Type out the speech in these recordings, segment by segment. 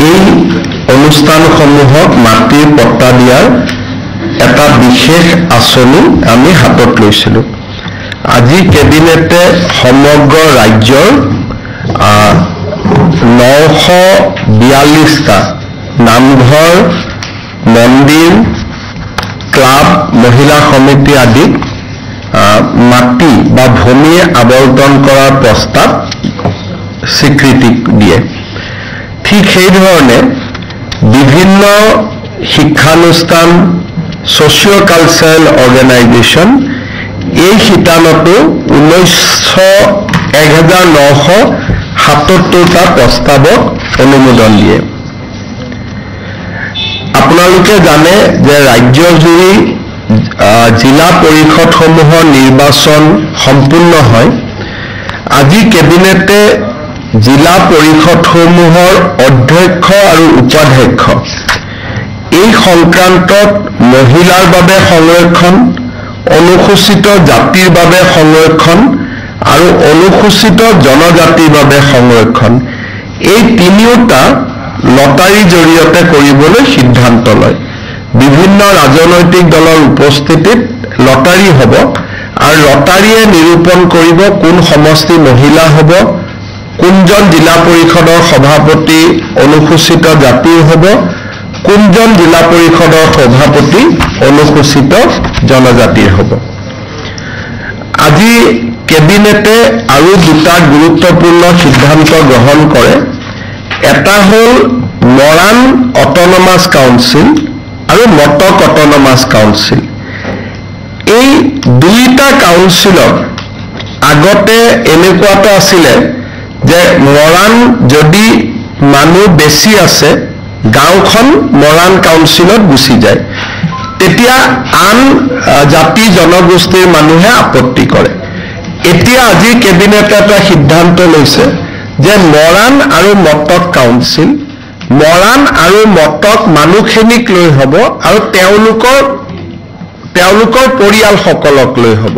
এই অনুষ্ঠানসমূহত মাটিৰ পট্টা দিয়াৰ এটা বিশেষ আঁচনি আমি হাতত লৈছিলোঁ। আজি কেবিনেটে সমগ্ৰ ৰাজ্যৰ 942টা নামঘৰ, মন্দিৰ, ক্লাব, মহিলা সমিতি আদিত মাটি বা ভূমি আবণ্টন কৰাৰ প্ৰস্তাৱ স্বীকৃতি দিয়ে। ঠিক সেই ধৰণে বিভিন্ন শিক্ষানুষ্ঠান, ছ'চিঅ' কালচাৰেল অৰ্গেনাইজেশ্যন এই শিতানতো 1977টা প্ৰস্তাৱক অনুমোদন দিয়ে। আপোনালোকে জানে যে ৰাজ্যজুৰি জিলা পৰিষদসমূহৰ নিৰ্বাচন সম্পূৰ্ণ হয়। আজি কেবিনেটে জিলা পৰিষদসমূহৰ অধ্যক্ষ আৰু উপাধ্যক্ষ এই সংক্ৰান্তত মহিলাৰ বাবে সংৰক্ষণ, অনুসূচিত জাতিৰ বাবে সংৰক্ষণ আৰু অনুসূচিত জনজাতিৰ বাবে সংৰক্ষণ এই তিনিওটা লটাৰীৰ জৰিয়তে কৰিবলৈ সিদ্ধান্ত লয়। বিভিন্ন ৰাজনৈতিক দলৰ উপস্থিতিত লটাৰী হ'ব আৰু লটাৰীয়ে নিৰূপণ কৰিব কোন সমষ্টি মহিলা হ'ব, কোনজন জিলা পৰিষদৰ সভাপতি অনুসূচিত জাতিৰ হ'ব, কোনজন জিলা পৰিষদৰ সভাপতি অনুসূচিত জনজাতিৰ হ'ব। আজি কেবিনেটে আৰু দুটা গুৰুত্বপূৰ্ণ সিদ্ধান্ত গ্ৰহণ কৰে। এটা হ'ল মৰাণ অট'নমাছ কাউন্সিল আৰু মটক অট'নমাছ কাউন্সিল। এই দুইটা কাউন্সিলত আগতে এনেকুৱা এটা আছিলে যে মৰাণ যদি মানুহ বেছি আছে, গাঁওখন মৰাণ কাউন্সিলত গুচি যায়, তেতিয়া আন জাতি জনগোষ্ঠীৰ মানুহে আপত্তি কৰে। এতিয়া আজি কেবিনেটে এটা সিদ্ধান্ত লৈছে যে মৰাণ আৰু মটক কাউন্সিল, মৰাণ আৰু মটক মানুহখিনিক লৈ হ'ব আৰু তেওঁলোকৰ পৰিয়ালসকলক লৈ হ'ব।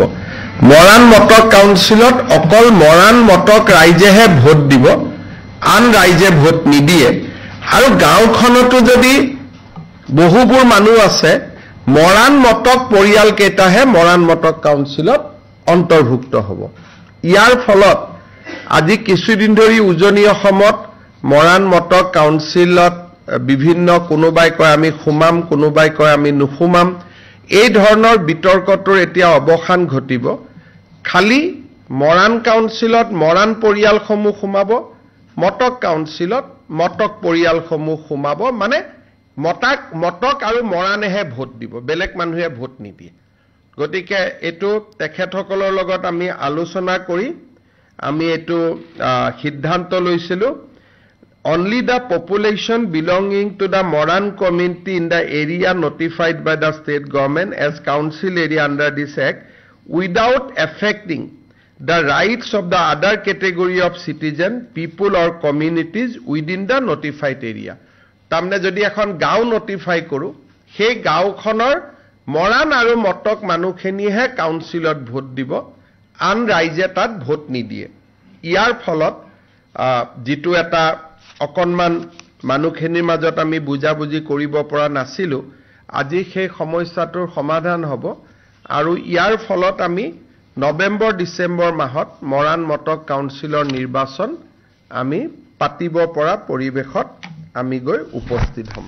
মৰাণ মটক কাউন্সিলত অকল মৰাণ মটক ৰাইজেহে ভোট দিব, আন ৰাইজে ভোট নিদিয়ে। আৰু গাঁওখনতো যদি বহুবোৰ মানুহ আছে, মৰাণ মটক পৰিয়ালকেইটাহে মৰাণ মটক কাউন্সিলত অন্তৰ্ভুক্ত হ'ব। ইয়াৰ ফলত আজি কিছুদিন ধৰি উজনি অসমত মৰাণ মটক কাউন্সিলত বিভিন্ন কোনোবাই কয় আমি সোমাম, কোনোবাই কয় আমি নুসুমাম, এই ধৰণৰ বিতৰ্কটোৰ এতিয়া অৱসান ঘটিব। খালি মৰাণ কাউন্সিলত মৰাণ পৰিয়ালসমূহ সোমাব, মটক কাউন্সিলত মটক পৰিয়ালসমূহ সোমাব। মানে মটক আৰু মৰাণেহে ভোট দিব, বেলেগ মানুহে ভোট নিদিয়ে। গতিকে এইটো তেখেতসকলৰ লগত আমি আলোচনা কৰি আমি এইটো সিদ্ধান্ত লৈছিলোঁ। Only the population belonging to the Moran community in the area notified by the state government as council area under this act without affecting the rights of the other category of citizen, people or communities within the notified area. তাৰমানে যদি এখন গাঁও notify কৰোঁ, সেই গাঁওখনৰ মৰাণ আৰু Matak মানুহখিনিহে কাউন্সিলত vote দিব, আন ৰাইজে তাত ভোট নিদিয়ে। ইয়াৰ ফলত যিটো এটা অকণমান মানুহখিনিৰ মাজত আমি বুজাবুজি কৰিব পৰা নাছিলোঁ, আজি সেই সমস্যাটোৰ সমাধান হ'ব। আৰু ইয়াৰ ফলত আমি নৱেম্বৰ ডিচেম্বৰ মাহত মৰাণ মটক কাউন্সিলৰ নিৰ্বাচন আমি পাতিব পৰা পৰিৱেশত আমি গৈ উপস্থিত হ'ম।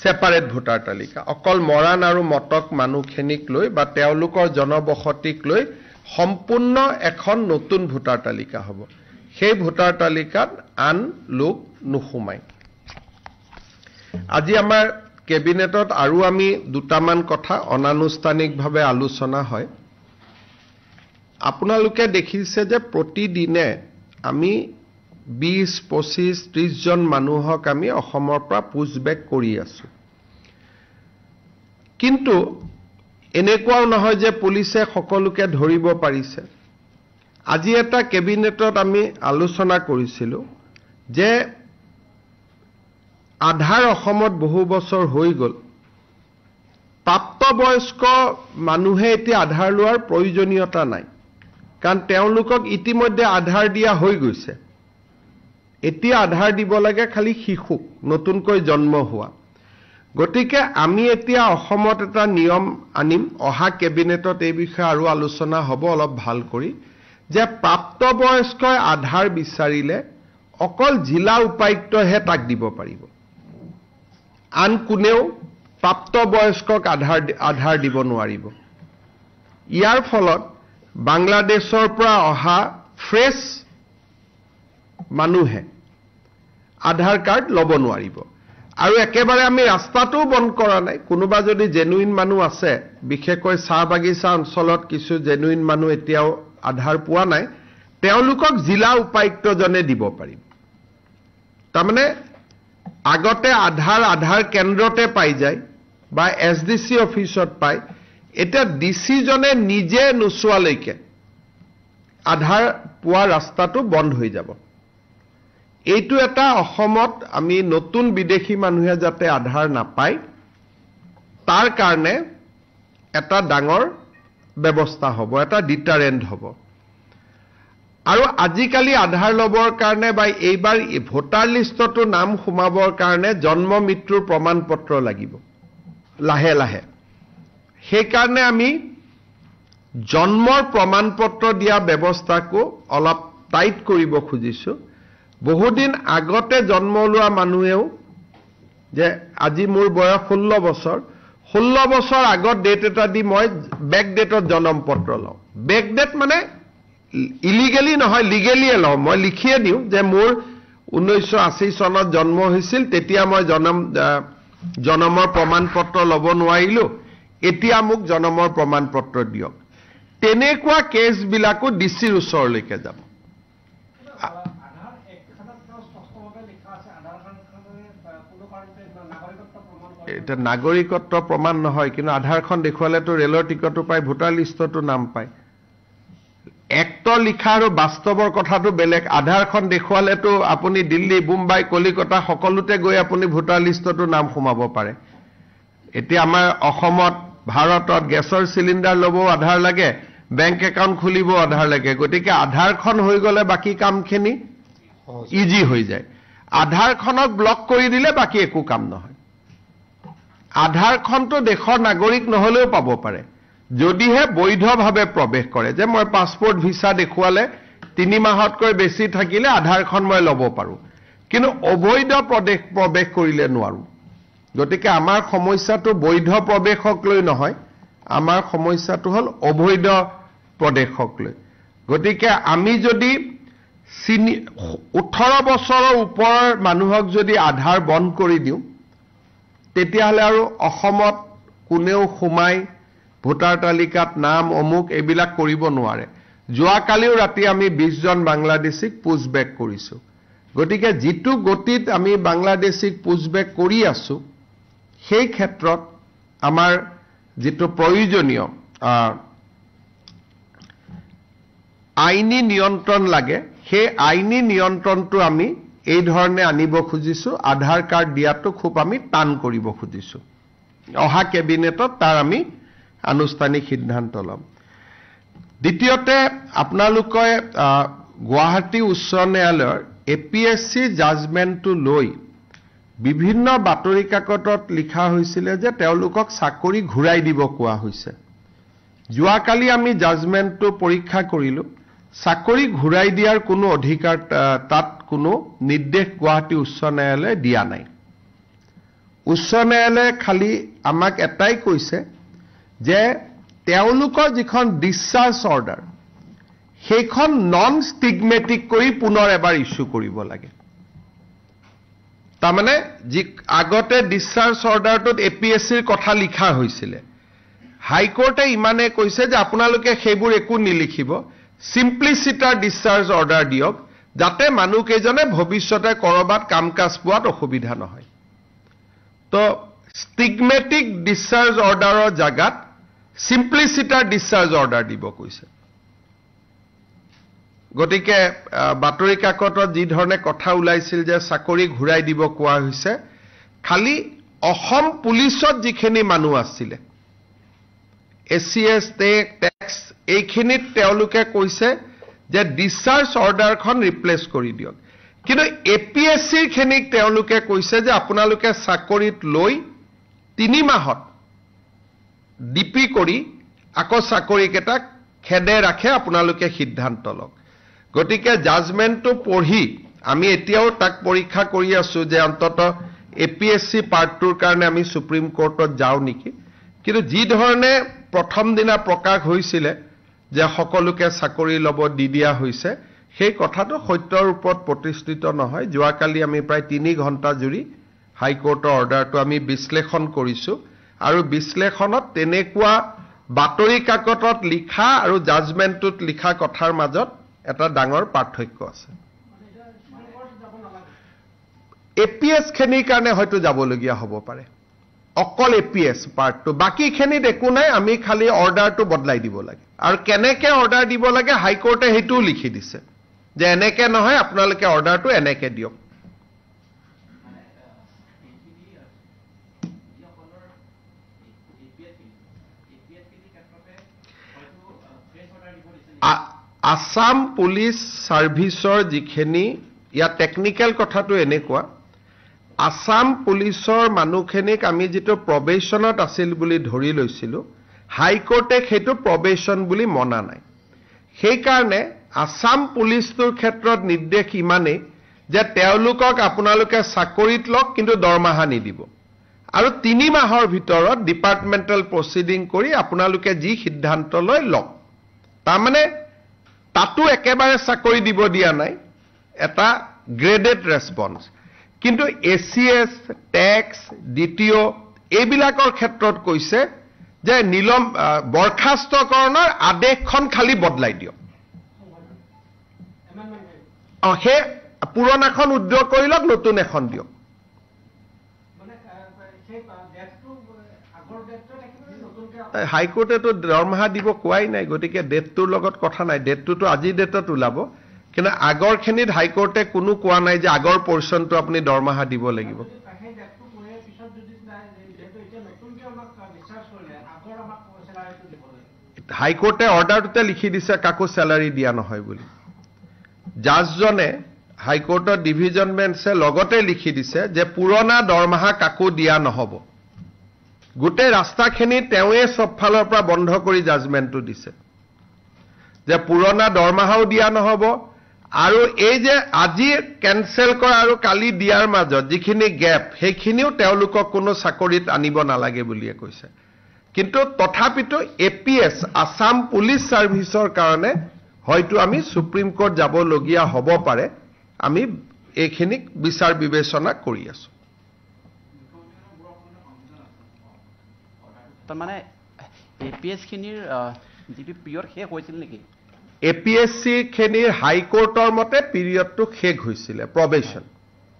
ছেপাৰেট ভোটাৰ তালিকা অকল মৰাণ আৰু মটক মানুহখিনিক লৈ বা তেওঁলোকৰ জনবসতিক লৈ সম্পূৰ্ণ এখন নতুন ভোটাৰ তালিকা হ'ব। সেই ভোটাৰ তালিকাত আন লোক নুসুমায়। আজি আমাৰ কেবিনেটত আৰু আমি দুটামান কথা অনানুষ্ঠানিকভাৱে আলোচনা হয়। আপোনালোকে দেখিছে যে প্ৰতিদিনে আমি 20-25-30 জন মানুহক আমি অসমৰ পৰা পুছবেক কৰি আছোঁ। কিন্তু এনেকুৱাও নহয় যে পুলিচে সকলোকে ধৰিব পাৰিছে। আজি এটা কেবিনেটত আমি আলোচনা কৰিছিলোঁ যে আধাৰ অসমত বহু বছৰ হৈ গ'ল, প্ৰাপ্তবয়স্ক মানুহে এতিয়া আধাৰ লোৱাৰ প্ৰয়োজনীয়তা নাই, কাৰণ তেওঁলোকক ইতিমধ্যে আধাৰ দিয়া হৈ গৈছে। এতিয়া আধাৰ দিব লাগে খালি শিশুক নতুনকৈ জন্ম হোৱা গতিকে আমি এতিয়া অসমত এটা নিয়ম আনিম অহা কেবিনেটত এই বিষয়ে আৰু আলোচনা হ'ব অলপ ভাল কৰি যে প্ৰাপ্তবয়স্কই আধাৰ বিচাৰিলে অকল জিলা উপায়ুক্তহে তাক দিব পাৰিব আন কোনেও প্ৰাপ্তবয়স্কক আধাৰ দিব নোৱাৰিব ইয়াৰ ফলত বাংলাদেশৰ পৰা অহা ফ্ৰেছ মানুহে আধাৰ কাৰ্ড ল'ব নোৱাৰিব আৰু একেবাৰে আমি ৰাস্তাটো বন্ধ কৰা নাই কোনোবা যদি জেনুইন মানুহ আছে বিশেষকৈ চাহ বাগিচা অঞ্চলত কিছু জেনুইন মানুহ এতিয়াও আধাৰ পোৱা নাই তেওঁলোকক জিলা উপায়ুক্তজনে দিব পাৰিব তাৰমানে আগতে আধাৰ কেন্দ্ৰতে পাই যায় বা এছডিসি অফিচত পায় এটা ডিসি জনে নিজে নুচুৱালৈকে আধাৰ পোৱা ৰাস্তাটো বন্ধ হৈ যাব এইটো এটা অসমত আমি নতুন বিদেশী মানুহে যাতে আধাৰ নাপায় তাৰ কাৰণে এটা ডাঙৰ ব্যৱস্থা হ'ব এটা ডিটাৰেন্ট হ'ব আৰু আজিকালি আধাৰ লবৰ কাৰণে বা এইবাৰ ভোটাৰ লিষ্টতো নাম সোমাবৰ কাৰণে জন্ম মৃত্যুৰ প্ৰমাণ পত্ৰ লাগিব লাহে লাহে সেই কাৰণে আমি জন্মৰ প্ৰমাণ পত্ৰ দিয়া ব্যৱস্থাকো অলপ টাইট কৰিব খুজিছো বহুদিন আগতে জন্ম লোৱা মানুহেও যে আজি মোৰ বয়স 16 বছৰ আগত ডেট এটা দি মই বেক ডেটত জন্ম পত্ৰ লওঁ বেক ডেট মানে ইলিগেলি নহয় লিগেলিয়ে লওঁ মই লিখিয়ে দিওঁ যে মোৰ 1980 চনত জন্ম হৈছিল তেতিয়া মই জন্মৰ প্ৰমাণ পত্ৰ ল'ব নোৱাৰিলো এতিয়া মোক জন্মৰ প্ৰমাণ পত্ৰ দিয়ক তেনেকুৱা কেছ বিলাকো ডিসিৰ ওচৰলৈকে যাব এটা নাগৰিকত্ব প্ৰমাণ নহয় কিন্তু আধাৰখন দেখুৱালেতো ৰেলৰ টিকটো পায় ভোটাৰ লিষ্টতো নাম পায় একটো লিখা আৰু বাস্তৱৰ কথাটো বেলেগ আধাৰখন দেখুৱালেতো আপুনি দিল্লী মুম্বাই কলিকতা সকলোতে গৈ আপুনি ভোটাৰ লিষ্টতো নাম সোমাব পাৰে এতিয়া আমাৰ অসমত ভাৰতত গেছৰ সিলিন্ডাৰ ল'ব আধাৰ লাগে বেংক একাউণ্ট খুলিব আধাৰ লাগে গতিকে আধাৰখন হৈ গলে বাকি কামখিনি ইজি হৈ যায় আধাৰখনক ব্লক কৰি দিলে বাকি একো কাম নহয় আধাৰখনটো দেশৰ নাগৰিক নহলেও পাব পাৰে যদিহে বৈধভাৱে প্ৰৱেশ কৰে যে মই পাছপোৰ্ট ভিসা দেখুৱালে 3 মাহতকৈ বেছি থাকিলে আধাৰখন মই ল'ব পাৰো কিন্তু অবৈধ প্ৰৱেশ কৰিলে নোৱাৰো গতিকে আমাৰ সমস্যাটো বৈধ প্ৰৱেশক লৈ নহয় আমাৰ সমস্যাটো হল অবৈধ প্ৰৱেশক লৈ গতিকে আমি যদি 18 বছৰৰ ওপৰৰ মানুহক যদি আধাৰ বন্ধ কৰি দিওঁ তেতিয়াহলে আৰু অসমত কোনেও সোমাই ভোটাৰ তালিকাত নাম অমুক এইবিলাক কৰিব নোৱাৰে যোৱাকালিও ৰাতি আমি 20 জন বাংলাদেশীক পুছবেক কৰিছো গতিকে যিটো গতিত আমি বাংলাদেশীক পুছবেক কৰি আছো সেই ক্ষেত্ৰত আমাৰ যিটো প্ৰয়োজনীয় আইনী নিয়ন্ত্ৰণ লাগে সেই আইনী নিয়ন্ত্ৰণটো আমি এই ধৰণে আনিব খুজিছো আধাৰ কাৰ্ড দিয়াটো খুব আমি টান কৰিব খুজিছো অহা কেবিনেটত তাৰ আমি আনুষ্ঠানিক সিদ্ধান্ত লম দ্বিতীয়তে আপোনালোকে গুৱাহাটী উচ্চ ন্যায়ালয়ৰ এপিএসসি জাজমেন্টটো লৈ বিভিন্ন বাতৰি কাকতত লিখা হৈছিল যে তেওঁলোকক চাকৰি ঘূৰাই দিব কোৱা হৈছে যোৱাকালি আমি জাজমেন্টটো পৰীক্ষা কৰিলো চাকৰি ঘূৰাই দিয়াৰ কোনো অধিকাৰ তাত কোনো নিৰ্দেশ গুৱাহাটী উচ্চ ন্যায়ালয়ে দিয়া নাই উচ্চ ন্যায়ালয়ে খালি আমাক এটাই কৈছে যে তেওঁলোকৰ যিখন ডিসচাৰ্জ অৰ্ডাৰ সেইখন নন ষ্টিগমেটিক কৰি পুনৰ এবাৰ ইস্যু কৰিব লাগে তাৰমানে যি আগতে ডিসচাৰ্জ অৰ্ডাৰটোত এপিএসসিৰ কথা লিখা হৈছিল হাইকোৰ্টে ইমানে কৈছে যে আপোনালোকে সেইবোৰ একো নিলিখিব সিম্পলিচিটাৰ ডিসচাৰ্জ অৰ্ডাৰ দিয়ক যাতে মানুহকেজনে ভৱিষ্যতে কৰবাত কামকাজ পোৱাত অসুবিধা নহয় তো ষ্টিগমেটিক ডিসচাৰ্জ অৰ্ডাৰৰ জাগাত সিম্পলিচিটাৰ ডিসচাৰ্জ অৰ্ডাৰ দিব কৈছে গতিকে বাতৰি কাকতত যি ধৰণে কথা ওলাইছিল যে চাকৰি ঘূৰাই দিব কোৱা হৈছে খালি অসম পুলিচত যিখিনি মানুহ আছিল এসিএস টেক্স এইখিনিত তেওঁলোকে কৈছে যে ডিসচাৰ্জ অৰ্ডাৰখন ৰিপ্লেস কৰি দিয়ক কিন্তু APSCৰ খিনিক তেওঁলোকে কৈছে যে আপোনালোকে চাকৰিত লৈ 3 মাহত ডিপি কৰি আকৌ চাকৰিকেইটাক খেদে ৰাখে আপোনালোকে সিদ্ধান্ত লওক গতিকে জাজমেন্টটো পঢ়ি আমি এতিয়াও তাক পৰীক্ষা কৰি আছো যে অন্তত APSC পাৰ্ট 2ৰ কাৰণে আমি সুপ্ৰিম কোৰ্টত যাও নেকি কিন্তু যি ধৰণে প্ৰথম দিনা প্ৰকাশ হৈছিল যে সকলোকে চাকৰি লব দি দিয়া হৈছে সেই কথাটো সত্যৰ ওপৰত প্ৰতিষ্ঠিত নহয় যোৱাকালি আমি প্ৰায় 3 ঘণ্টা জুৰি হাইকোৰ্টৰ অৰ্ডাৰটো আমি বিশ্লেষণ কৰিছো আৰু বিশ্লেষণত তেনেকুৱা বাতৰি কাকতত লিখা আৰু জাজমেন্টত লিখা কথাৰ মাজত এটা ডাঙৰ পাৰ্থক্য আছে APS খিনিৰ কাৰণে হয়তো যাবলগীয়া হ'ব পাৰে অকল APS পাৰ্ট 2 বাকি খিনিত একো নাই আমি খালি অৰ্ডাৰটো বদলাই দিব লাগে আৰু কেনেকে অৰ্ডাৰ দিব লাগে হাইকোৰ্টে হেতু লিখি দিছে যে এনেকে নহয় আপোনালোকে অৰ্ডাৰটো এনেকে দিয়ক আসাম পুলিচ সাৰ্ভিসৰ যিখিনি ইয়া টেকনিক্যাল কথাটো এনেকুৱা আসাম পুলিচৰ মানুহখিনিক আমি যেটো প্ৰবেশনত আছিল বুলি ধৰি লৈছিলো হাইকোৰ্টে হেতু প্ৰবেশন বুলি মনা নাই সেই কাৰণে আসাম পুলিচৰ ক্ষেত্ৰত নিৰ্দেশ ইমানে যে তেওঁলোকক আপোনালোকে চাকৰিত লওক কিন্তু দৰমহা নিদিব আৰু 3 মাহৰ ভিতৰত ডিপাৰ্টমেন্টাল প্ৰসিডিং কৰি আপোনালোকে যি সিদ্ধান্ত লৈ লওক তাৰমানে তাতো একেবাৰে চাকৰি দিব দিয়া নাই এটা গ্ৰেডেড ৰেসপন্স কিন্তু ACS ট্যাক্স DTO এইবিলাকৰ ক্ষেত্ৰত কৈছে যে নিলম বৰখাস্তকৰণৰ আদেশখন খালি বদলাই দিও হে পুৰণাখন উদ্যোগ কৰিলক নতুন এখন দিও হাইকোৰ্টেটো দৰমহা দিব কোৱাই নাই গতিকে ডেটটোৰ লগত কথা নাই ডেটটোতো আজি ডেটত ওলাব কিন্তু আগৰ খিনিত হাইকোৰ্টে কোনো কোৱা নাই যে আগৰ পৰ্চনটো আপুনি দৰমহা দিব লাগিব হাইকোৰ্টে অৰ্ডাৰটোতে লিখি দিছে কাকো স্যালাৰি দিয়া নহয় বুলি জাজজনে হাইকোৰ্টৰ ডিভিজন বেঞ্চে লগতে লিখি দিছে যে পুৰণা দৰমহা কাকো দিয়া নহব গোটে ৰাস্তাখিনি তেৱে সব ফালৰ পৰা বন্ধ কৰি জাজমেন্টটো দিছে যে পুৰণা দৰমহাও দিয়া নহব আৰু এই যে আজি কেনসেল কৰা আৰু কালি দিয়াৰ মাজত যিখিনি গ্যাপ সেইখিনিও তেওঁলোকক কোনো চাকৰিত আনিব নালাগে বুলিয়ে কৈছে কিন্তু তথাপিতো APS আসাম পুলিচ সাৰ্ভিসৰ কাৰণে হয়তো আমি সুপ্ৰিম কোৰ্ট যাব লগিয়া হ'ব পাৰে আমি এইখিনিক বিচাৰ বিবেচনা কৰি আছো মানে APS খিনিৰ যিটো পিৰিয়ড শেষ হৈছিল নেকি APSC খিনিৰ হাইকোৰ্টৰ মতে পিৰিয়ডটো শেষ হৈছিল প্ৰবেশন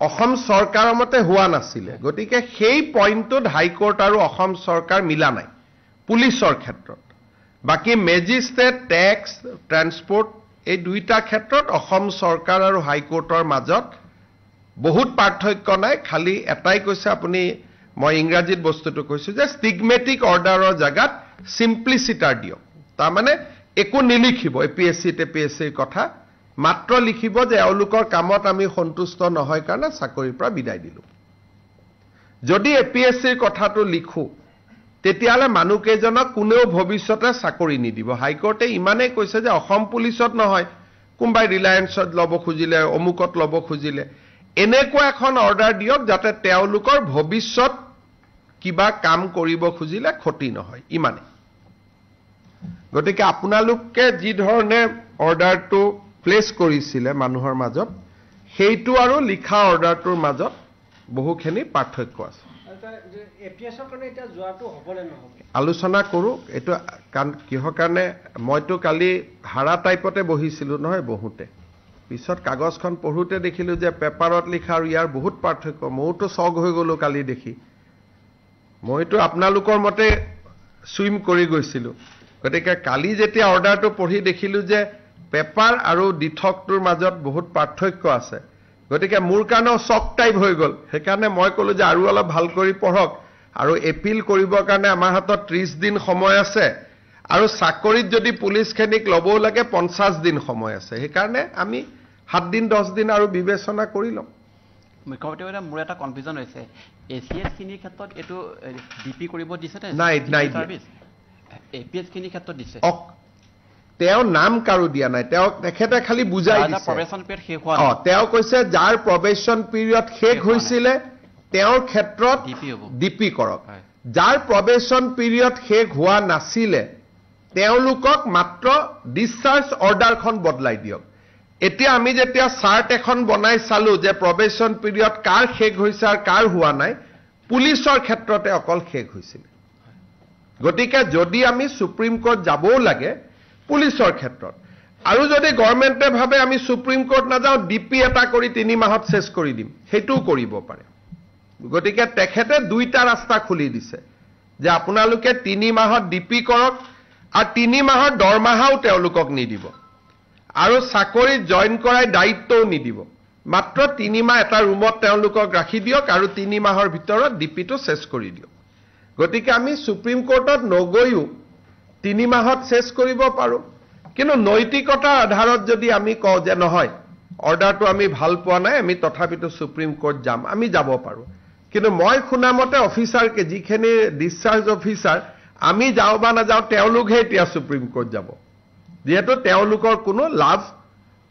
অসম চৰকাৰৰ মতে হোৱা নাছিল গতিকে সেই পইণ্টত হাইকোৰ্ট আৰু অসম চৰকাৰ মিলা নাই পুলিচৰ ক্ষেত্ৰত বাকি মেজিষ্ট্ৰেট ট্যাক্স ট্ৰান্সপোৰ্ট এই দুইটা ক্ষেত্ৰত অসম চৰকাৰ আৰু হাইকোৰ্টৰ মাজত বহুত পাৰ্থক্য নাই খালি এটাই কৈছে আপুনি মই ইংৰাজীত বস্তুটো কৈছো যে স্টিগমেটিক অৰ্ডাৰৰ জাগাত সিম্পলিসিটাৰ দিও তাৰ মানে একো নিলিখিব APSC TPSCৰ কথা মাত্ৰ লিখিব যে এওঁলোকৰ কামত আমি সন্তুষ্ট নহয় কাৰণে চাকৰিৰ পৰা বিদায় দিলো যদি APSCৰ কথাটো লিখো তেতিয়ালে মানুহকেজনক কোনেও ভৱিষ্যতে চাকৰি নিদিব হাইকোৰ্টে ইমানে কৈছে যে অসম পুলিচত নহয় কোনবাই ৰিলায়েন্সত লব খুজিলে অমুকত লব খুজিলে এনেকুৱা এখন অৰ্ডাৰ দিয়ক যাতে তেওঁলোকৰ ভৱিষ্যত কিবা কাম কৰিব খুজিলে ক্ষতি নহয় ইমানে গতিকে আপোনালোকে যি ধৰণে অৰ্ডাৰটো প্লেস কৰিছিলে মানুহৰ মাজত সেইটো আৰু লিখা অৰ্ডাৰটোৰ মাজত বহুখিনি পাৰ্থক্য আছে APSৰ কাৰণে এটা যোৱাটো হ'বনে নহ'ব আলোচনা কৰো এটো কিহৰ কাৰণে মইতো কালি হাৰা টাইপতে বহিছিলো নহয় বহুতে পিছত কাগজখন পঢ়োতে দেখিলো যে পেপাৰত লিখা আৰু ইয়াৰ বহুত পাৰ্থক্য মইতো সগ হৈ গলো কালি দেখি মইতো আপোনালোকৰ মতে সুইম কৰি গৈছিলো গতিকে কালি যেতিয়া অৰ্ডাৰটো পঢ়ি দেখিলো যে পেপাৰ আৰু দিঠকটোৰ মাজত বহুত পাৰ্থক্য আছে গতিকে মোৰ কাৰণেও সক টাইপ হৈ গল সেইকাৰণে মই কলো যে আৰু অলপ ভাল কৰি পঢ়ক আৰু এপিল কৰিবৰ কাৰণে আমাৰ হাতত 30 দিন সময় আছে আৰু চাকৰিত যদি পুলিচ খেনিক লবও লাগে 50 দিন সময় আছে সেইকাৰণে আমি 7 দিন 10 দিন আৰু বিবেচনা কৰি লম মুখ্যমন্ত্ৰী মোৰ এটা কনফিউজন হৈছে ACS খিনিৰ ক্ষেত্ৰত এইটো ডিপি কৰিব দিছে নে নাই APS খিনিৰ ক্ষেত্ৰত দিছে তেওঁ নাম কাৰো দিয়া নাই তেখেতে খালি বুজাই দিছে প্ৰবেশন পিৰিয়ড শেষ হোৱা তেওঁ কৈছে যাৰ প্ৰবেশন পিৰিয়ড শেষ হৈছিলে তেওঁৰ ক্ষেত্ৰত ডিপি কৰক যাৰ প্ৰবেশন পিৰিয়ড শেষ হোৱা নাছিলে তেওঁলোকক মাত্ৰ ডিসচাৰ্জ অৰ্ডাৰখন বদলাই দিয়ক এতিয়া আমি যেতিয়া চাৰ্ট এখন বনাই চালো যে প্ৰবেশন পিৰিয়ড কাৰ শেষ হৈছে আৰু কাৰ হোৱা নাই পুলিচৰ ক্ষেত্ৰতে অকল শেষ হৈছিল গতিকে যদি আমি সুপ্ৰিম কোৰ্ট যাবও লাগে পুলিচৰ ক্ষেত্ৰত আৰু যদি গভৰ্ণমেণ্টে ভাবে আমি সুপ্ৰিম কোৰ্ট নাযাওঁ ডিপি এটা কৰি 3 মাহত শেষ কৰি দিম হেতুও কৰিব পাৰে গতিকে তেখেতে দুইটা ৰাস্তা খুলি দিছে যে আপোনালোকে 3 মাহত ডিপি কৰক আৰু 3 মাহৰ দৰমহাও তেওঁলোকক নিদিব আৰু চাকৰি জয়েন কৰাই দায়িত্বও নিদিব মাত্ৰ 3 মাহ এটা ৰুমত তেওঁলোকক ৰাখি দিয়ক আৰু 3 মাহৰ ভিতৰত ডিপিটো শেষ কৰি দিয়ক গতিকে আমি সুপ্ৰিম কোৰ্টত নগৈও 3 মাহত শেষ কৰিব পাৰো কিন্তু নৈতিকতাৰ আধাৰত যদি আমি কওঁ যে নহয় অৰ্ডাৰটো আমি ভাল পোৱা নাই আমি তথাপিতো সুপ্ৰিম কোৰ্ট যাম আমি যাব পাৰো কিন্তু মই শুনামতে অফিচাৰ কে যিখিনি ডিসচাৰ্জ অফিচাৰ আমি যাওঁ বা নাযাওঁ তেওঁলোকহে এতিয়া সুপ্ৰিম কোৰ্ট যাব যেহেতু তেওঁলোকৰ কোনো লাভ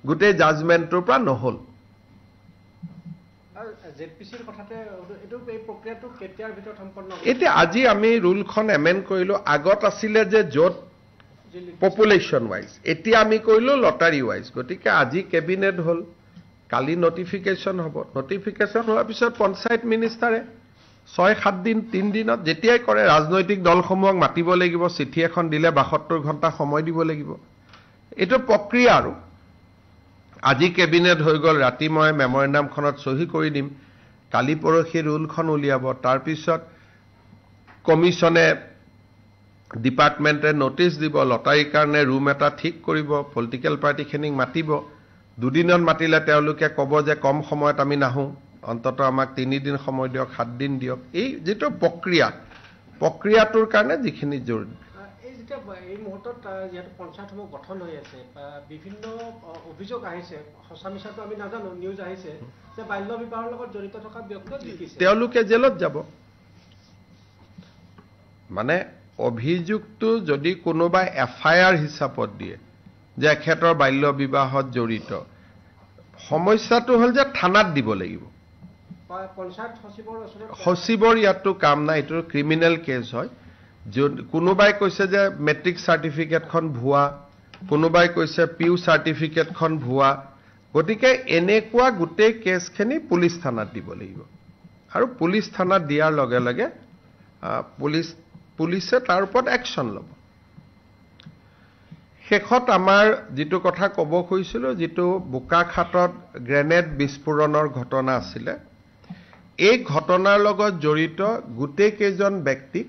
গোটেই জাজমেণ্টৰ পৰা নহল জেডপিসিৰ কথাতে এটো এই প্ৰক্ৰিয়াটো কেতিয়াৰ ভিতৰত সম্পন্ন হ'ব এতিয়া আজি আমি ৰুলখন এমেন্ড কৰিলো আগত আছিলে যে য'ত পপুলেশন ওয়াইজ এতিয়া আমি কইলো লটাৰী ওয়াইজ গতিকে আজি কেবিনেট হল কালি নটিফিকেশন হ'ব নটিফিকেশন হোৱাৰ পিছত পঞ্চায়ত মিনিষ্টাৰে 6-7 দিন 3 দিনত যেতিয়াই কৰে ৰাজনৈতিক দলসমূহক মাতিব লাগিব চিঠি এখন দিলে 72 ঘণ্টা সময় দিব লাগিব এটো প্ৰক্ৰিয়া আৰু আজি কেবিনেট হৈ গল ৰাতি মই মেমৰেন্ডামখনত সহি কৰি দিম কালি পৰখি ৰুলখন উলিয়াব তাৰ পিছত কমিছনে ডিপাৰ্টমেণ্টে নোটিছ দিব লটাৰীৰ কাৰণে ৰুম এটা ঠিক কৰিব পলিটিক্যাল পাৰ্টিখিনিক মাতিব দুদিনত মাতিলে তেওঁলোকে ক'ব যে কম সময়ত আমি নাহো অন্তত আমাক 3 দিন সময় দিয়ক 7 দিন দিয়ক এই যেটো প্ৰক্ৰিয়াটোৰ কাৰণে যিখিনি জৰুৰী এই যেটা এই মুহূৰ্তত যেটো পঞ্চায়তসমূহ গঠন হৈ আছে বিভিন্ন অভিযোগ আহিছে হসা মিছাটো আমি নাজানো নিউজ আহিছে যে বাল্য বিবাহৰ লগত জড়িত থকা ব্যক্তি লিখিছে তেওঁলোকে জেলত যাব মানে অভিযোগটো যদি কোনোবা এফআইআৰ হিচাপত দিয়ে যে এখেতৰ বাল্য বিবাহত জড়িত সমস্যাটো হল যে থানাত দিব লাগিব পঞ্চায়ত সচিবৰ ইয়াতো কাম নাই এটো ক্ৰিমিনেল কেছ হয় কোনোবাই কৈছে যে মেট্ৰিক সাৰ্টিফিকেটখন ভুৱা কোনোবাই কৈছে পিউ সাৰ্টিফিকেটখন ভুৱা গতিকে এনেকুৱা গুটেই কেছখিনি পুলিচ থানাত দিব লাগিব আৰু পুলিচ থানাত দিয়াৰ লগে লগে পুলিচে তাৰ ওপৰত একশন ল'ব শেষত আমাৰ যেটো কথা ক'ব খুজিছিলো যেটো বোকাখাটত গ্ৰেনেড বিস্ফোৰণৰ ঘটনা আছিল এই ঘটনাৰ লগত জড়িত গুটেই কেইজন ব্যক্তিক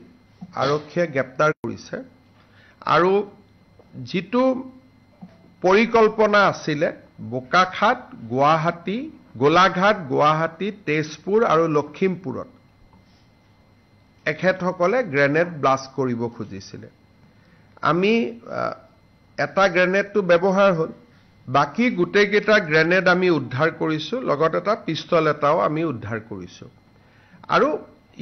আৰক্ষীয়ে গ্ৰেপ্তাৰ কৰিছে আৰু যেটো পৰিকল্পনা আছিল বোকাখাট গুৱাহাটী গোলাঘাট গুৱাহাটী তেজপুৰ আৰু লখিমপুৰত এখেতসকলে গ্ৰেনেড ব্লাষ্ট কৰিব খুজিছিল আমি এটা গ্ৰেনেডটো ব্যৱহাৰ হল বাকি গুটেই কেইটা গ্ৰেনেড আমি উদ্ধাৰ কৰিছো লগত এটা পিস্তল এটাও আমি উদ্ধাৰ কৰিছো আৰু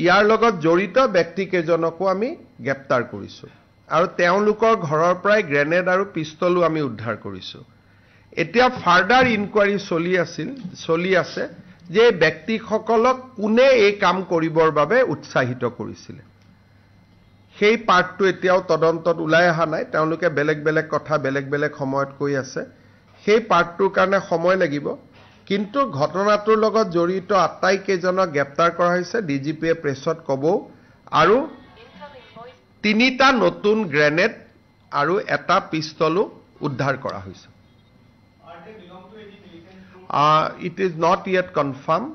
ইয়াৰ লগত জড়িত ব্যক্তি কেইজনকো আমি গ্ৰেপ্তাৰ কৰিছো আৰু তেওঁলোকৰ ঘৰৰ পৰাই গ্ৰেনেড আৰু পিস্তলো আমি উদ্ধাৰ কৰিছো এতিয়া ফাৰ্ডাৰ ইনকুৱাৰী চলি আছে যে ব্যক্তিসকলক কোনে এই কাম কৰিবৰ বাবে উৎসাহিত কৰিছিল সেই পাৰ্টটো এতিয়াও তদন্তত ওলাই অহা নাই তেওঁলোকে বেলেগ বেলেগ কথা বেলেগ বেলেগ সময়ত কৈ আছে সেই পাৰ্টটোৰ কাৰণে সময় লাগিব কিন্তু ঘটনাটোৰ লগত জড়িত আটাইকেইজনক গ্ৰেপ্তাৰ কৰা হৈছে ডিজিপিয়ে প্ৰেছত ক'ব আৰু 3টা নতুন গ্ৰেনেড আৰু এটা পিস্তলো উদ্ধাৰ কৰা হৈছে it is not yet confirmed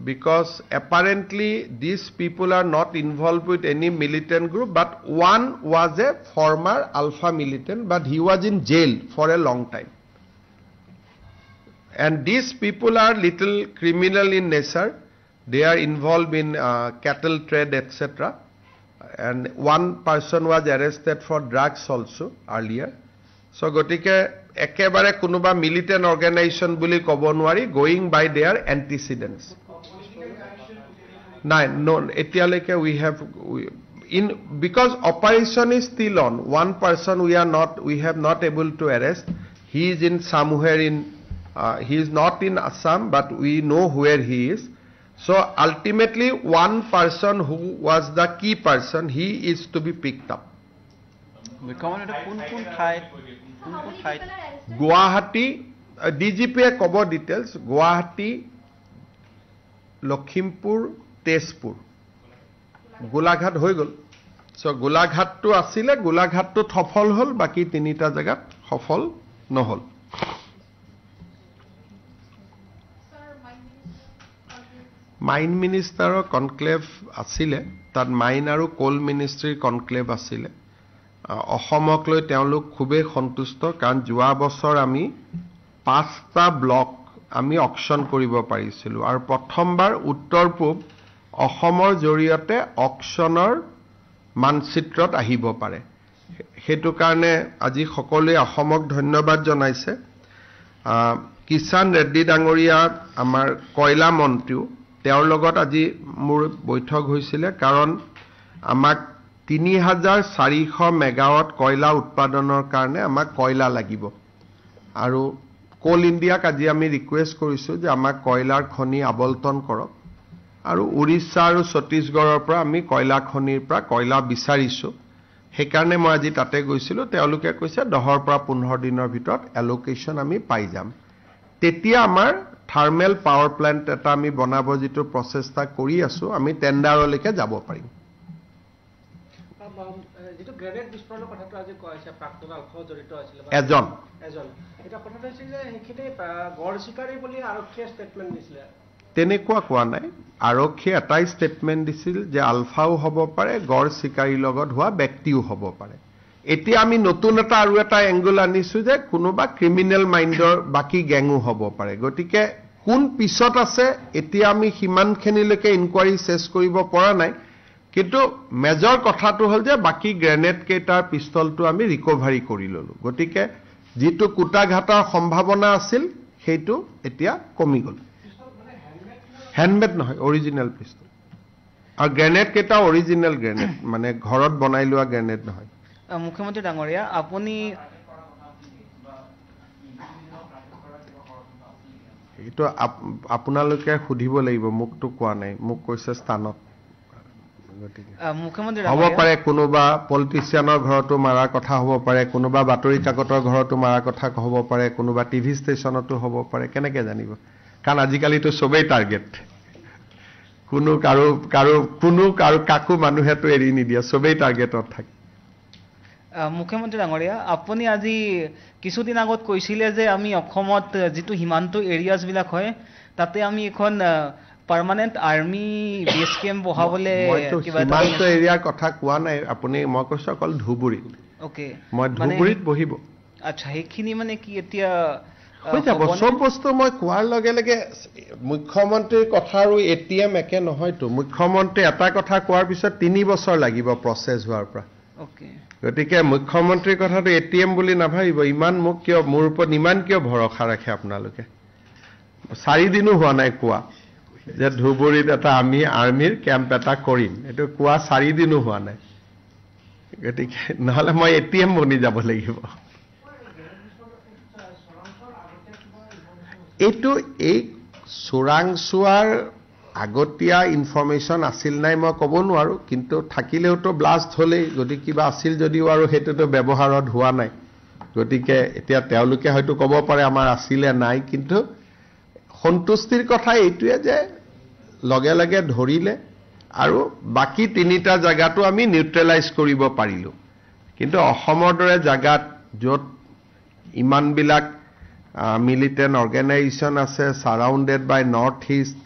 because apparently these people are not involved with any militant group but one was a former alpha militant but he was in jail for a long time and these people are little criminal in nature they are involved in cattle trade etc and one person was arrested for drugs also earlier so gotike একেবাৰে কোনোবা militant organisation বুলি ক'ব নোৱাৰি going by there এণ্টিচিডেণ্টছ নাই এতিয়ালৈকে because operation is still on, one person we have not able to arrest. He is in somewhere he is not in Assam, but we know where he is. So ultimately one person who was the key person, he is to be picked up. Guwahati, DGP cover details, Guwahati, Lakhimpur, Tezpur. Golaghat হৈ গল so গোলাঘাটটো আছিল গোলাঘাটটো সফল হল বাকি তিনিটা জায়গাত সফল নহল mine মিনিষ্টাৰৰ conclave আছিল তাত মাইন আৰু কোল মিনিষ্ট্ৰীৰ কনক্লেভ আছিল অসমক লৈ তেওঁলোক খুবেই সন্তুষ্ট কাৰণ যোৱা বছৰ আমি 5টা ব্লক আমি অকশন কৰিব পাৰিছিলো আৰু প্ৰথমবাৰ উত্তৰ পূব অসমৰ জৰিয়তে অকশনৰ মানচিত্ৰত আহিব পাৰে হেতু কাৰণে আজি সকলোৱে অসমক ধন্যবাদ জনাইছে কিষাণ ৰেড্ডি ডাঙৰীয়া আমাৰ কয়লা মন্ত্ৰীও তেওঁৰ লগত আজি মোৰ বৈঠক হৈছিল কাৰণ আমাক 3400 মেগাৱাট কয়লা উৎপাদনৰ কাৰণে আমাক কয়লা লাগিব আৰু কোল ইণ্ডিয়াক আজি আমি ৰিকুৱেষ্ট কৰিছো যে আমাক কয়লাৰ খনি আবলটন কৰক আৰু উৰিষ্যা আৰু ছত্তীশগড়ৰ পৰা আমি কয়লা খনিৰ পৰা কয়লা বিচাৰিছো হেকাৰণে মই আজি তাতে গৈছিলো তেওঁলোকে কৈছে 10 পৰা 15 দিনৰ ভিতৰত এলোকেশন আমি পাই যাম তেতিয়া আমাৰ থাৰ্মেল পাৱাৰ প্লান্ট এটা আমি বনাব যেটো প্ৰচেষ্টা কৰি আছো আমি টেন্ডাৰলৈকে যাব পাৰিম যেটো গ্ৰেনেড বিস্ফোৰণৰ কথাটো আজি কৈছে প্ৰাক্তন আলফা জড়িত আছিল এজন এটা কথা হৈছে যে হেকিতে গড় শিকাৰী বুলি আৰক্ষীয়ে ষ্টেটমেন্ট দিছিল তেনেকুৱা কোৱা নাই আৰক্ষীয়ে এটাই ষ্টেটমেন্ট দিছিল যে আলফাও হ'ব পাৰে গড় শিকাৰীৰ লগত হোৱা ব্যক্তিও হ'ব পাৰে এতিয়া আমি নতুন এটা আৰু এটা এংগল আনিছো যে কোনোবা ক্ৰিমিনেল মাইণ্ডৰ বাকি গ্যাংও হ'ব পাৰে গতিকে কোন পিছত আছে এতিয়া আমি হিমানখনিলৈকে ইনকুৱাৰী চেছ কৰিব পৰা নাই কিন্তু মেজৰ কথাটো হল যে বাকি গ্ৰেনেড কেটাৰ পিস্তলটো আমি ৰিকভাৰি কৰি ললো গতিকে যেটো কুটাঘাটাৰ সম্ভাৱনা আছিল সেইটো এতিয়া কমি গল হ্যান্ডমেড নহয় অৰিজিনাল পিস্তল আৰু গ্ৰেনেড কেটা অৰিজিনাল গ্ৰেনেড মানে ঘৰত বনাই লোৱা গ্ৰেনেড নহয় মুখ্যমন্ত্ৰী ডাঙৰীয়া আপুনি এইটো আপোনালোকে সুধিব লাগিব মুকটো কোৱা নাই মুক কৈছে স্থানত মুখ্যমন্ত্ৰী হ'ব পাৰে কোনোবা পলিটিচিয়ানৰ ঘৰতো মাৰা কথা হ'ব পাৰে কোনোবা বাতৰি কাকতৰ ঘৰতো মাৰা কথা হ'ব পাৰে কোনোবা টিভি ষ্টেচনতো হ'ব পাৰে কেনেকে জানিব কাৰণ আজিকালিতো সবেই টাৰ্গেট কোনো কাকো মানুহেতো এৰি নিদিয়া সবেই টাৰ্গেটত থাকে মুখ্যমন্ত্ৰী ডাঙৰীয়া আপুনি আজি কিছুদিন আগত কৈছিলে যে আমি অসমত যেটো হিমান্ত এৰিয়াজ বিলাক হয় তাতে আমি এখন পাৰ্মানেন্ট আৰ্মি বেস কেম্প বহাবলে কিবা হিমান্ত এৰিয়াৰ কথা কোৱা নাই আপুনি মই কৈছো অকল ধুবুৰীত ওকে মই ধুবুৰীত বহিব আচ্ছা হেখিনি মানে কি এতিয়া হৈ যাব সব বস্তু মই কোৱাৰ লগে লগে মুখ্যমন্ত্ৰীৰ কথা আৰু এটিএম একে নহয়তো মুখ্যমন্ত্ৰী এটা কথা কোৱাৰ পিছত 3 বছৰ লাগিব প্ৰসেস হোৱাৰ পৰা ওকে গতিকে মুখ্যমন্ত্ৰীৰ কথাটো এটিএম বুলি নাভাবিব ইমান মোক কিয় মোৰ ওপৰত ইমান কিয় ভৰসা ৰাখে আপোনালোকে 4 দিনো হোৱা নাই কোৱা যে ধুবুৰীত এটা আমি আৰ্মিৰ কেম্প এটা কৰিম এটো কোৱা 4 দিনো হোৱা নাই গতিকে নহলে মই এটিএম বনি যাব লাগিব এইটো এই চোৰাংচোৱাৰ আগতীয়া ইনফৰমেশন আছিল নাই মই ক'ব নোৱাৰো কিন্তু থাকিলেওতো ব্লাষ্ট হলেই যদি কিবা আছিল যদিও আৰু হেতুটো ব্যৱহাৰত হোৱা নাই গতিকে এতিয়া তেওঁলোকে হয়তো ক'ব পাৰে আমাৰ আছিলে নাই কিন্তু সন্তুষ্টিৰ কথা এইটোৱে যে লগে লগে ধৰিলে আৰু বাকি 3টা জায়গাটো আমি নিউট্ৰেলাইজ কৰিব পাৰিলো কিন্তু অসমৰ দৰে জায়গাত যত ইমান বিলাক মিলিটেণ্ট অৰ্গেনাইজেশ্যন আছে সাৰাউণ্ডেড বাই নৰ্থ ইষ্ট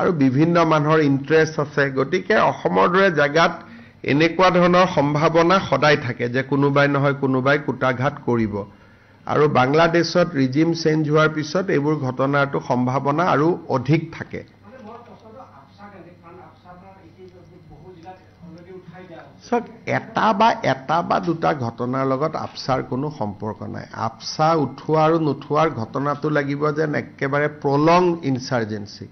আৰু বিভিন্ন মানুহৰ ইন্টাৰেষ্ট আছে গতিকে অসমৰ দৰে জায়গাত এনেকুৱা ধৰণৰ সম্ভাৱনা সদায় থাকে যে কোনোবাই নহয় কোনোবাই কুটাঘাত কৰিব আৰু বাংলাদেশত ৰিজিম চেঞ্জ হোৱাৰ পিছত এইবোৰ ঘটনাটো সম্ভাৱনা আৰু অধিক থাকে চাওক এটা বা দুটা ঘটনাৰ লগত আপছাৰ কোনো সম্পৰ্ক নাই আপছা উঠোৱা আৰু নুঠোৱাৰ ঘটনাটো লাগিব যেন একেবাৰে প্ৰলং ইনচাৰ্জেন্সি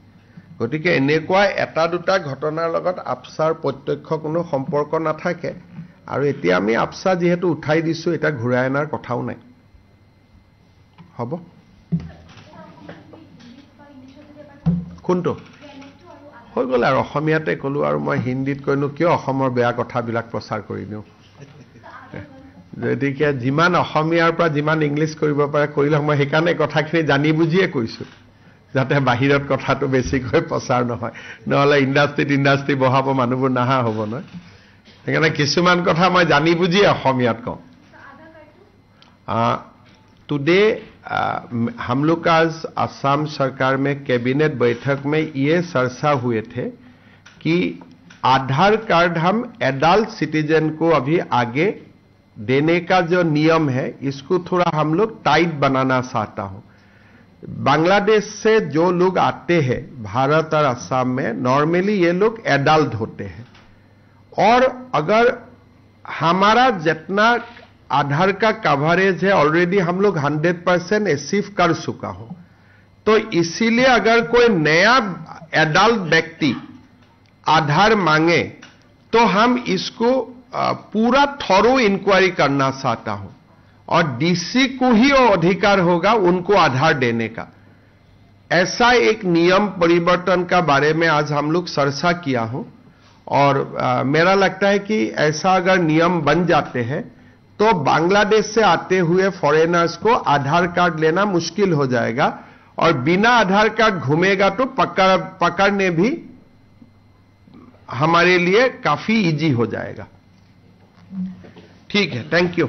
গতিকে এনেকুৱা এটা দুটা ঘটনাৰ লগত আপছাৰ প্ৰত্যক্ষ কোনো সম্পৰ্ক নাথাকে আৰু এতিয়া আমি আপছা যেহেতু উঠাই দিছো এটা ঘূৰাই অনাৰ কথাও নাই হ'ব কোনটো হৈ গ'ল আৰু অসমীয়াতে ক'লো আৰু মই হিন্দীত কৈনো কিয় অসমৰ বেয়া কথাবিলাক প্ৰচাৰ কৰি দিওঁ গতিকে যিমান অসমীয়াৰ পৰা যিমান ইংলিছ কৰিব পাৰে কৰিলক মই সেইকাৰণে কথাখিনি জানি বুজিয়ে কৈছো যাতে বাহিৰত কথাটো বেছিকৈ প্ৰচাৰ নহয় নহ'লে ইণ্ডাষ্ট্ৰি বহাব মানুহবোৰ নাহা হ'ব নহয় সেইকাৰণে কিছুমান কথা মই জানি বুজিয়ে অসমীয়াত কওঁ टुडे हम लोग आज असम सरकार में कैबिनेट बैठक में ये चर्चा हुए थे कि आधार कार्ड हम एडल्ट सिटीजन को अभी आगे देने का जो नियम है इसको थोड़ा हम लोग टाइट बनाना चाहता हूं बांग्लादेश से जो लोग आते हैं भारत और असम में नॉर्मली ये लोग एडल्ट होते हैं और अगर हमारा जितना आधार का कवरेज है ऑलरेडी हम लोग 100% अचीव कर चुका हो तो इसीलिए अगर कोई नया एडल्ट व्यक्ति आधार मांगे तो हम इसको पूरा थॉरो इंक्वायरी करना चाहता हूं और डीसी को ही अधिकार होगा उनको आधार देने का ऐसा एक नियम परिवर्तन का बारे में आज हम लोग चर्चा किया हूं और मेरा लगता है कि ऐसा अगर नियम बन जाते हैं तो बांग्लादेश से आते हुए फॉरेनर्स को आधार कार्ड लेना मुश्किल हो जाएगा और बिना आधार कार्ड घूमेगा तो पकड़ने भी हमारे लिए काफी इजी हो जाएगा ठीक है थैंक यू